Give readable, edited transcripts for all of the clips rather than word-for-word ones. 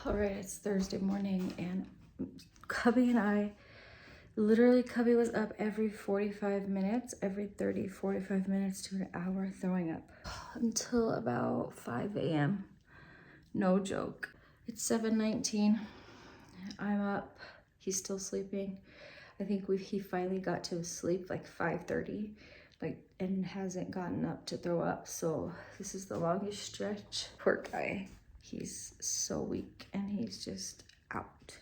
All right, it's Thursday morning and Cubby and I, literally Cubby was up every 45 minutes, every 30, 45 minutes to an hour throwing up until about 5 a.m. No joke. It's 7:19. I'm up. He's still sleeping. I think he finally got to sleep like 5:30, and hasn't gotten up to throw up. So this is the longest stretch. Poor guy. He's so weak and he's just out.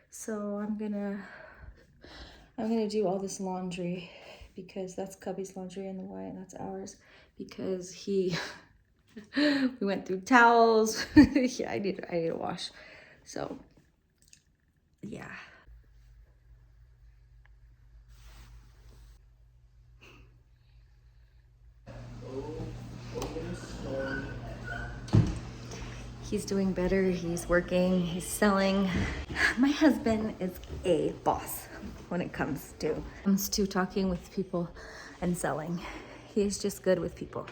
So I'm gonna do all this laundry because that's Cubby's laundry and the white, and that's ours because we went through towels. Yeah, I need to wash. So yeah. He's doing better, he's working, he's selling. My husband is a boss when it comes to talking with people and selling. He's just good with people.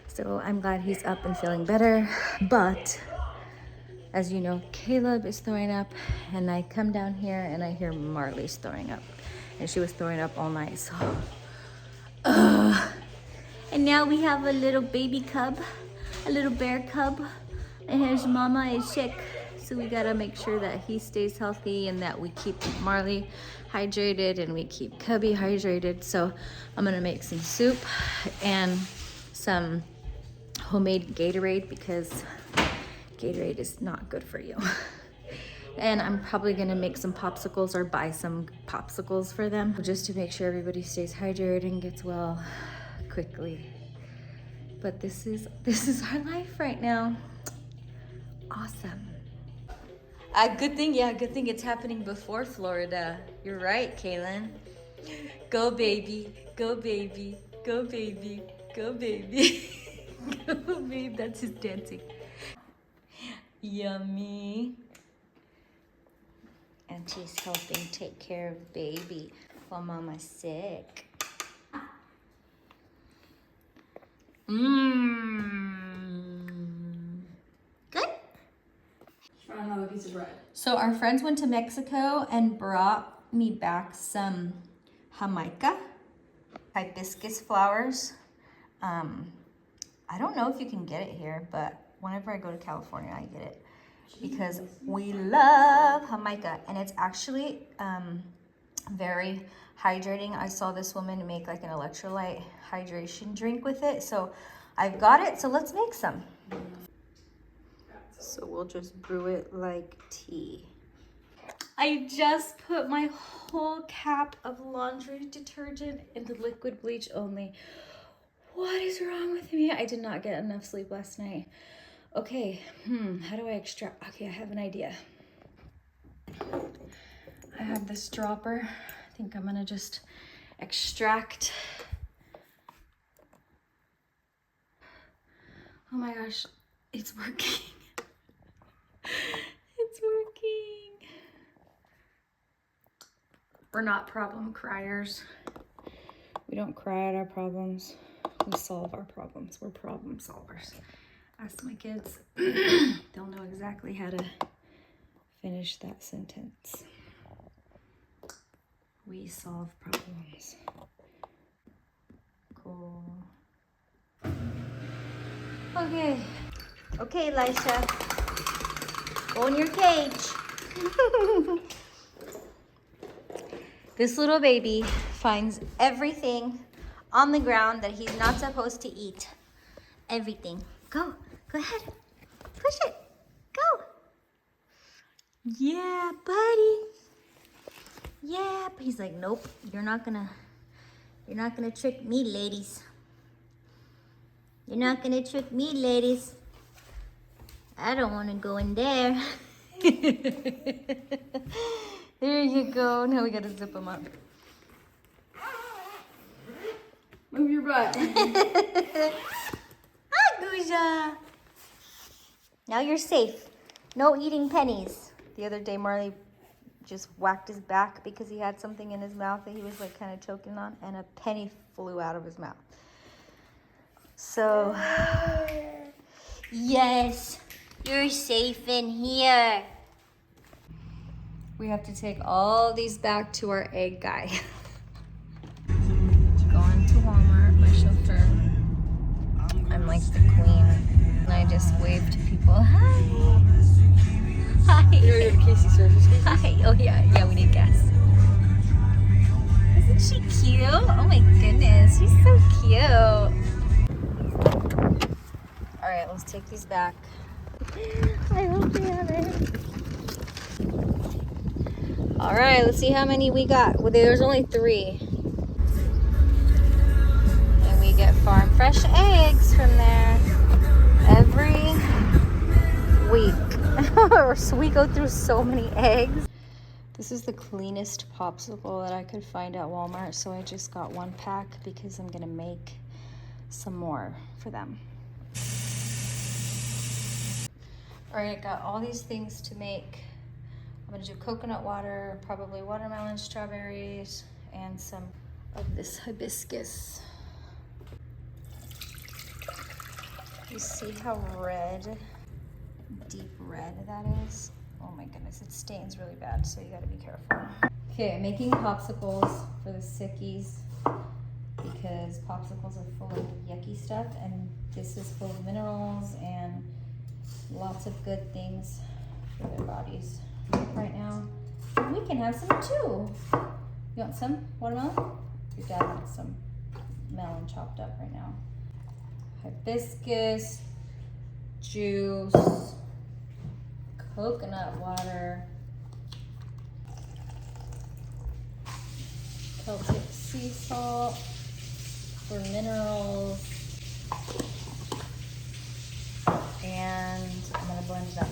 So I'm glad he's up and feeling better. But as you know, Caleb is throwing up, and I come down here and I hear Marley's throwing up. And she was throwing up all night, so. And now we have a little baby cub, a little bear cub. And his mama is sick, so we gotta make sure that he stays healthy and that we keep Marley hydrated and we keep Cubby hydrated. So I'm gonna make some soup and some homemade Gatorade because Gatorade is not good for you. And I'm probably gonna make some popsicles or buy some popsicles for them just to make sure everybody stays hydrated and gets well quickly. But this is our life right now. Awesome. Good thing it's happening before Florida. You're right, Kaylin. Go baby, go baby, go baby, go baby. Go babe, that's his dancing. Yummy. And she's helping take care of baby while mama's sick. Good? Try another piece of bread. So our friends went to Mexico and brought me back some Jamaica hibiscus flowers. I don't know if you can get it here, but whenever I go to California, I get it because we love Jamaica, and it's actually very hydrating. I saw this woman make like an electrolyte hydration drink with it, so I've got it. So let's make some. So we'll just brew it like tea. I just put my whole cap of laundry detergent into liquid bleach only. What is wrong with me? I did not get enough sleep last night. Okay, how do I extract? Okay, I have an idea. I have this dropper. I think I'm gonna just extract. Oh my gosh, it's working. It's working. We're not problem criers. We don't cry at our problems. We solve our problems. We're problem solvers. Ask my kids. They'll know exactly how to finish that sentence. We solve problems. Cool. Okay. Okay, Elisha. Go in your cage. This little baby finds everything on the ground that he's not supposed to eat. Everything. Go ahead. Push it. Go. Yeah, buddy. Yeah, but he's like, nope, you're not gonna trick me, ladies. You're not gonna trick me, ladies. I don't wanna go in there. There you go. Now we gotta zip him up. Move your butt. Hi, Guja. Now you're safe. No eating pennies. The other day, Marley just whacked his back because he had something in his mouth that he was like kind of choking on, and a penny flew out of his mouth. So, yes. You're safe in here. We have to take all these back to our egg guy. Going to Walmart, my chauffeur. I'm like the queen. And I just wave to people. Hi. Hi. You're going to Casey service station? Hi. Oh yeah, we need gas. Isn't she cute? Oh my goodness, she's so cute. All right, let's take these back. I hope they have it. All right, let's see how many we got. Well, there's only 3. And we get farm fresh eggs from there every week. So we go through so many eggs. This is the cleanest popsicle that I could find at Walmart, so I just got 1 pack because I'm gonna make some more for them. All right, got all these things to make. I'm gonna do coconut water, probably watermelon, strawberries, and some of this hibiscus. You see how red, deep red that is? Oh my goodness, it stains really bad, so you gotta be careful. Okay, I'm making popsicles for the sickies because popsicles are full of yucky stuff, and this is full of minerals and lots of good things for their bodies right now. We can have some too. You want some watermelon? Your dad wants some melon chopped up right now. Hibiscus, juice, coconut water, Celtic sea salt for minerals, and I'm gonna blend it up.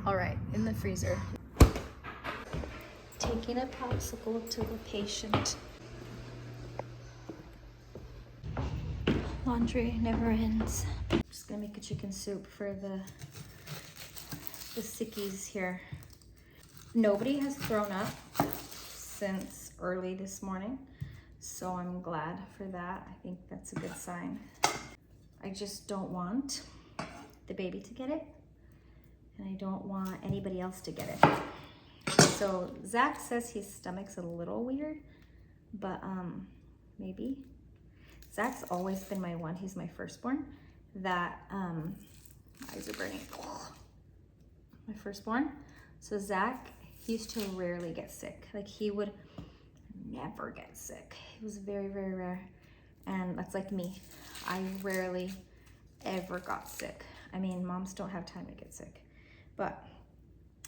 All right, in the freezer. Taking a popsicle to the patient. Laundry never ends. I'm just gonna make a chicken soup for the sickies here. Nobody has thrown up since early this morning, so I'm glad for that. I think that's a good sign. I just don't want the baby to get it, and I don't want anybody else to get it. So Zach says his stomach's a little weird, but maybe. Zach's always been my one, he's my firstborn, that, eyes are burning. My firstborn. So Zach, he used to rarely get sick. Like he would never get sick. It was very, very rare. And that's like me. I rarely ever got sick. I mean, moms don't have time to get sick, but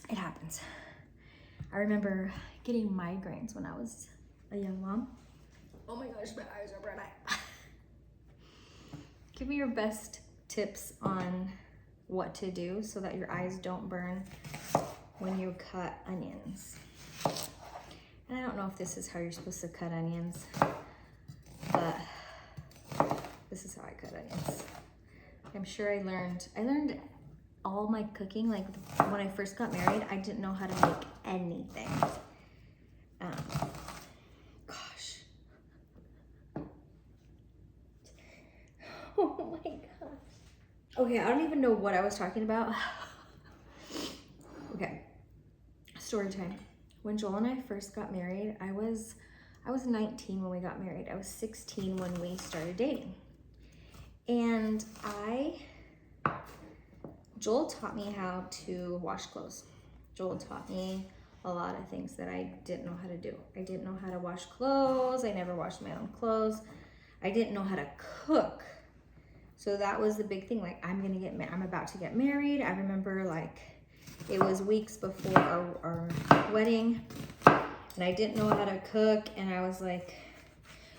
it happens. I remember getting migraines when I was a young mom. Oh my gosh, my eyes are burning. Give me your best tips on what to do so that your eyes don't burn when you cut onions. And I don't know if this is how you're supposed to cut onions, but this is how I cut onions. I'm sure I learned all my cooking, like when I first got married, I didn't know how to make anything. Gosh. Oh my gosh. Okay, I don't even know what I was talking about. Okay, story time. When Joel and I first got married, I was 19 when we got married. I was 16 when we started dating. And Joel taught me how to wash clothes. Joel taught me a lot of things that I didn't know how to do. I didn't know how to wash clothes. I never washed my own clothes. I didn't know how to cook. So that was the big thing. Like, I'm about to get married. I remember like it was weeks before our wedding, and I didn't know how to cook. And I was like,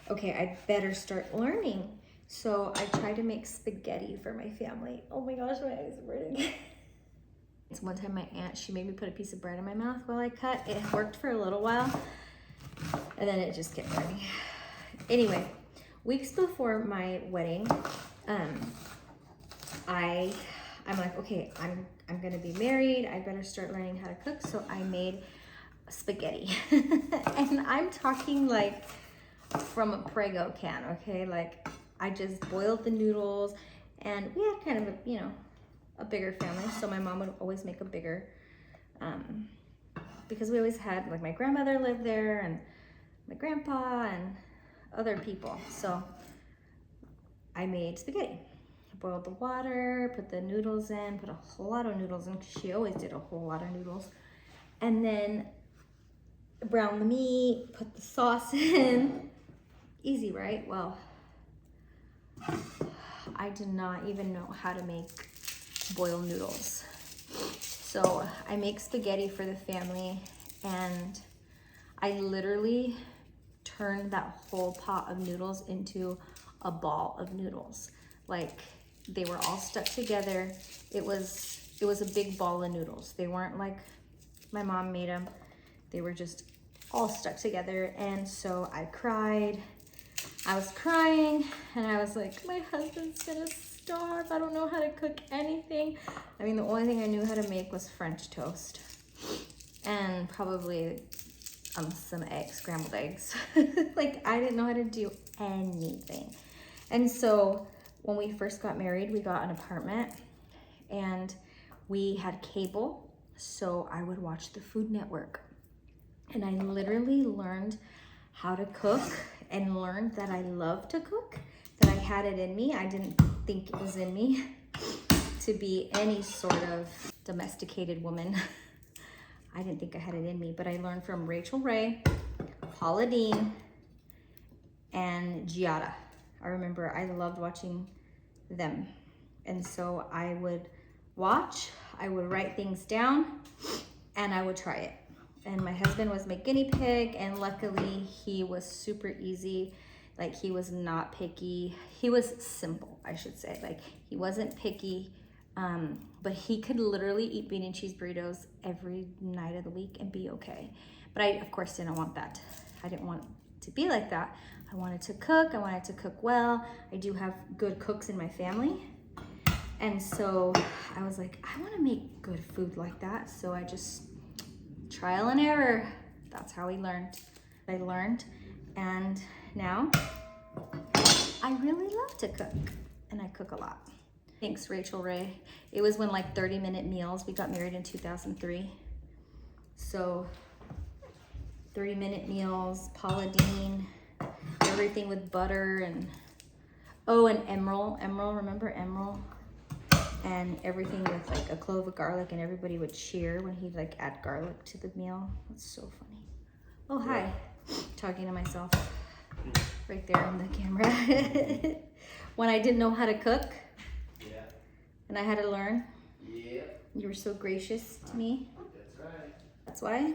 okay, I better start learning. So I tried to make spaghetti for my family. Oh my gosh, my eyes are burning. It's one time my aunt, she made me put a piece of bread in my mouth while I cut. It worked for a little while, and then it just kept burning. Anyway, weeks before my wedding, I'm like, okay, I'm gonna be married, I better start learning how to cook. So I made spaghetti. And I'm talking like from a Prego can, okay? Like I just boiled the noodles, and we had kind of a, you know, a bigger family. So my mom would always make a bigger, because we always had, like, my grandmother lived there and my grandpa and other people. So I made spaghetti. I boiled the water, put the noodles in, put a whole lot of noodles in, because she always did a whole lot of noodles. And then brown the meat, put the sauce in. Easy, right? Well, I did not even know how to make boiled noodles. So I make spaghetti for the family, and I literally turned that whole pot of noodles into a ball of noodles. Like, they were all stuck together. It was a big ball of noodles. They weren't like my mom made them. They were just all stuck together. And so I cried. I was crying, and I was like, my husband's gonna starve. I don't know how to cook anything. I mean, the only thing I knew how to make was French toast and probably some eggs, scrambled eggs. Like, I didn't know how to do anything. And so when we first got married, we got an apartment and we had cable. So I would watch the Food Network, and I literally learned how to cook and learned that I love to cook, that I had it in me. I didn't think it was in me to be any sort of domesticated woman. I didn't think I had it in me, but I learned from Rachel Ray, Paula Deen, and Giada. I remember I loved watching them. And so I would watch, I would write things down, and I would try it. And my husband was my guinea pig, and luckily he was super easy. Like, he was not picky. He was simple, I should say. Like, he wasn't picky, but he could literally eat bean and cheese burritos every night of the week and be okay. But I, of course, didn't want that. I didn't want to be like that. I wanted to cook. I wanted to cook well. I do have good cooks in my family. And so I was like, I want to make good food like that. So I just, trial and error. That's how we learned. I learned, and now I really love to cook, and I cook a lot. Thanks, Rachel Ray. It was when, like, 30-minute meals. We got married in 2003. So 30-minute meals, Paula Deen, everything with butter, and oh, and Emerald, remember Emerald? And everything with, like, a clove of garlic, and everybody would cheer when he'd, like, add garlic to the meal. That's so funny. Oh, hi. Talking to myself right there on the camera. When I didn't know how to cook, Yeah. and I had to learn. Yeah. You were so gracious to me. That's right. That's why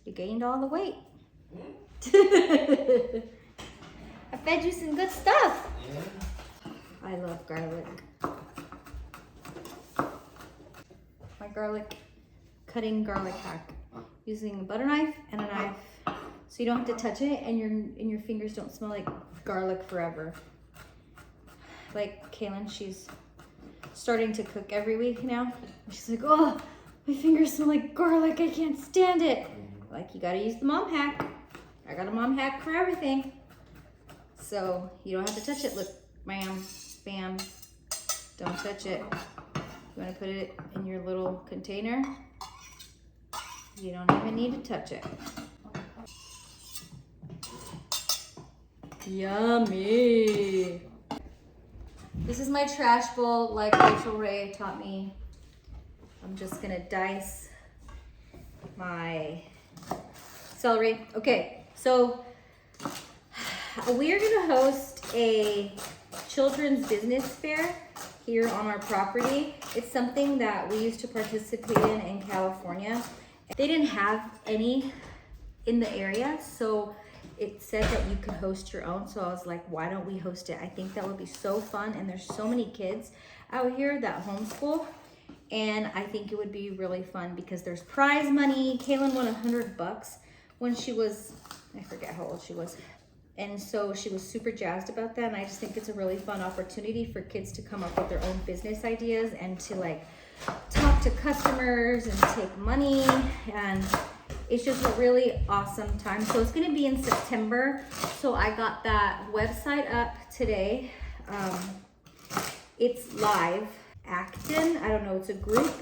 you gained all the weight. I fed you some good stuff. Yeah. I love garlic. My cutting garlic hack, using a butter knife and a knife, so you don't have to touch it, and your fingers don't smell like garlic forever. Like Kaylin, she's starting to cook every week now. She's like, oh, my fingers smell like garlic. I can't stand it. Like, you gotta use the mom hack. I got a mom hack for everything. So you don't have to touch it. Look, bam, bam. Don't touch it. You want to put it in your little container. You don't even need to touch it. Yummy. This is my trash bowl, like Rachel Ray taught me. I'm just gonna dice my celery. Okay, so we are gonna host a children's business fair here on our property. It's something that we used to participate in California. They didn't have any in the area, so it said that you could host your own. So I was like, why don't we host it? I think that would be so fun, and there's so many kids out here that homeschool, and I think it would be really fun because there's prize money. Kaylin won $100 when she was, I forget how old she was. And so she was super jazzed about that. And I just think it's a really fun opportunity for kids to come up with their own business ideas and to, like, talk to customers and take money, and it's just a really awesome time. So it's gonna be in September. So I got that website up today. It's live. Acton, I don't know, it's a group.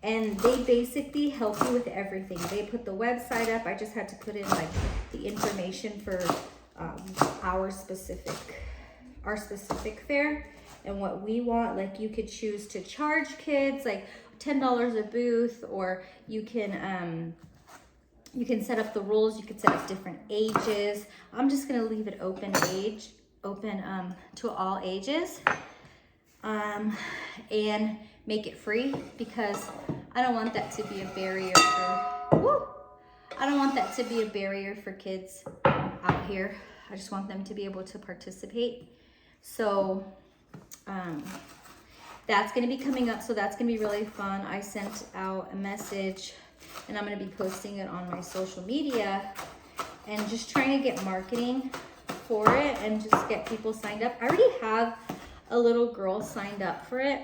And they basically help you with everything. They put the website up. I just had to put in like the information for our specific fair and what we want. Like you could choose to charge kids like $10 a booth, or you can set up the rules. You could set up different ages. I'm just gonna leave it open to all ages, and make it free, because I don't want that to be a barrier for kids out here. I just want them to be able to participate. So that's gonna be coming up, so that's gonna be really fun. I sent out a message and I'm gonna be posting it on my social media and just trying to get marketing for it and just get people signed up. I already have a little girl signed up for it,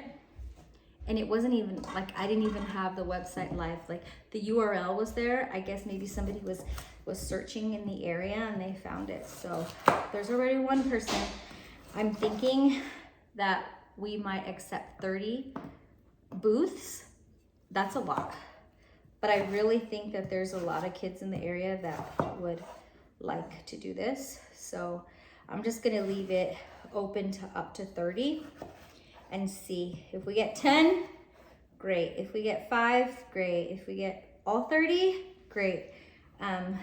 and it wasn't even like, I didn't even have the website live. Like the URL was there. I guess maybe somebody was searching in the area and they found it. So there's already one person. I'm thinking that we might accept 30 booths. That's a lot, but I really think that there's a lot of kids in the area that would like to do this. So I'm just gonna leave it open to up to 30 and see. If we get 10, great. If we get 5, great. If we get all 30, great. I'm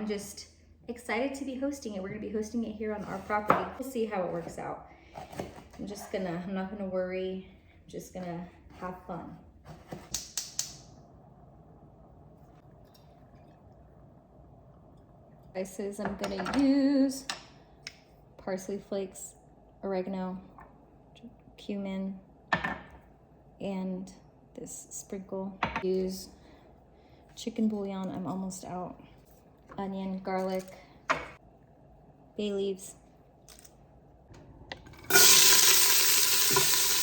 just excited to be hosting it. We're gonna be hosting it here on our property. We'll see how it works out. I'm not gonna worry. I'm just gonna have fun. Spices I'm gonna use: parsley flakes, oregano, cumin, and this sprinkle. Use chicken bouillon, I'm almost out. Onion, garlic, bay leaves.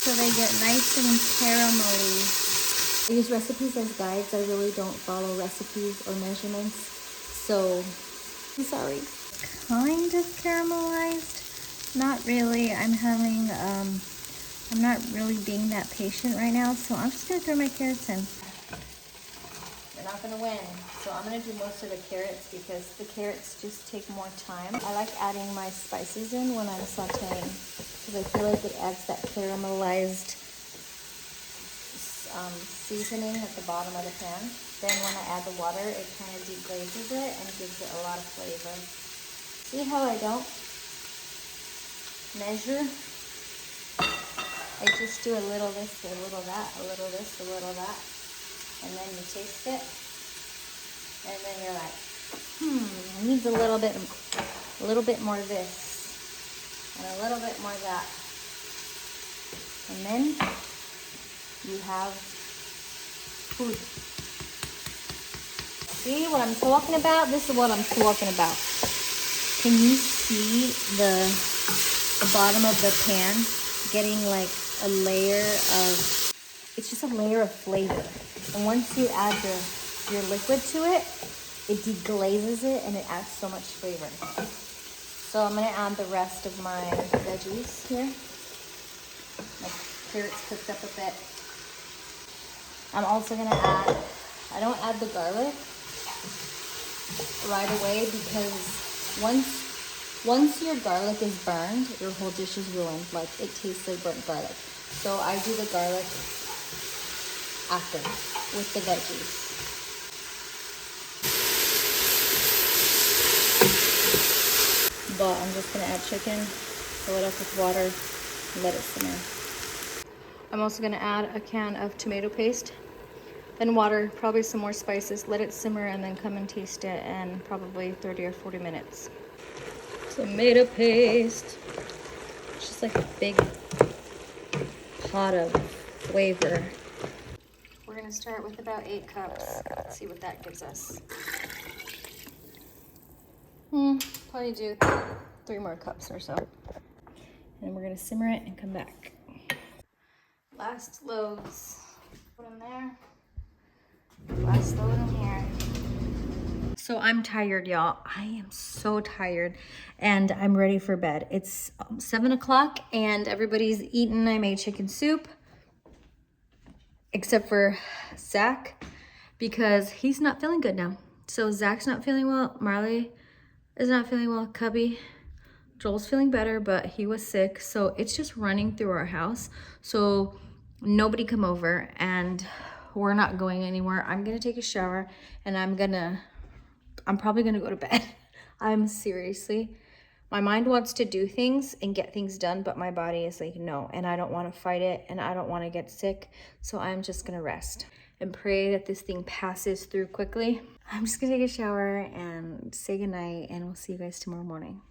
So they get nice and caramelly. I use recipes as guides. I really don't follow recipes or measurements. So, I'm sorry. Kind of caramelized. Not really. I'm not really being that patient right now. So I'm just gonna throw my carrots in. We're not gonna win. So I'm gonna do most of the carrots because the carrots just take more time. I like adding my spices in when I'm sauteing because I feel like it adds that caramelized seasoning at the bottom of the pan. Then when I add the water, it kind of deglazes it and gives it a lot of flavor. See how I don't measure? I just do a little this, a little that, a little this, a little that. And then you taste it. And then you're like, it needs a little bit more of this. And a little bit more of that. And then you have food. See what I'm talking about? This is what I'm talking about. Can you see the bottom of the pan getting like a layer of, it's just a layer of flavor. And once you add your liquid to it, it deglazes it and it adds so much flavor. So I'm gonna add the rest of my veggies here. My carrots cooked up a bit. I'm also gonna add, I don't add the garlic right away because once your garlic is burned, your whole dish is ruined. Like it tastes like burnt garlic. So I do the garlic after with the veggies. But I'm just gonna add chicken, fill it up with water, and let it simmer. I'm also gonna add a can of tomato paste, then water, probably some more spices, let it simmer, and then come and taste it in probably 30 or 40 minutes. Tomato paste. It's just like a big pot of flavor. We're gonna start with about 8 cups. Let's see what that gives us. Probably do 3 more cups or so. And then we're gonna simmer it and come back. Last loads. Put them there. Last load in here. So I'm tired, y'all. I am so tired and I'm ready for bed. It's 7 o'clock and everybody's eaten. I made chicken soup except for Zach because he's not feeling good now. So Zach's not feeling well. Marley is not feeling well. Cubby, Joel's feeling better, but he was sick. So it's just running through our house. So nobody come over and we're not going anywhere. I'm gonna take a shower and I'm probably gonna go to bed. I'm seriously, my mind wants to do things and get things done, but my body is like, no, and I don't wanna fight it and I don't wanna get sick. So I'm just gonna rest and pray that this thing passes through quickly. I'm just gonna take a shower and say goodnight and we'll see you guys tomorrow morning.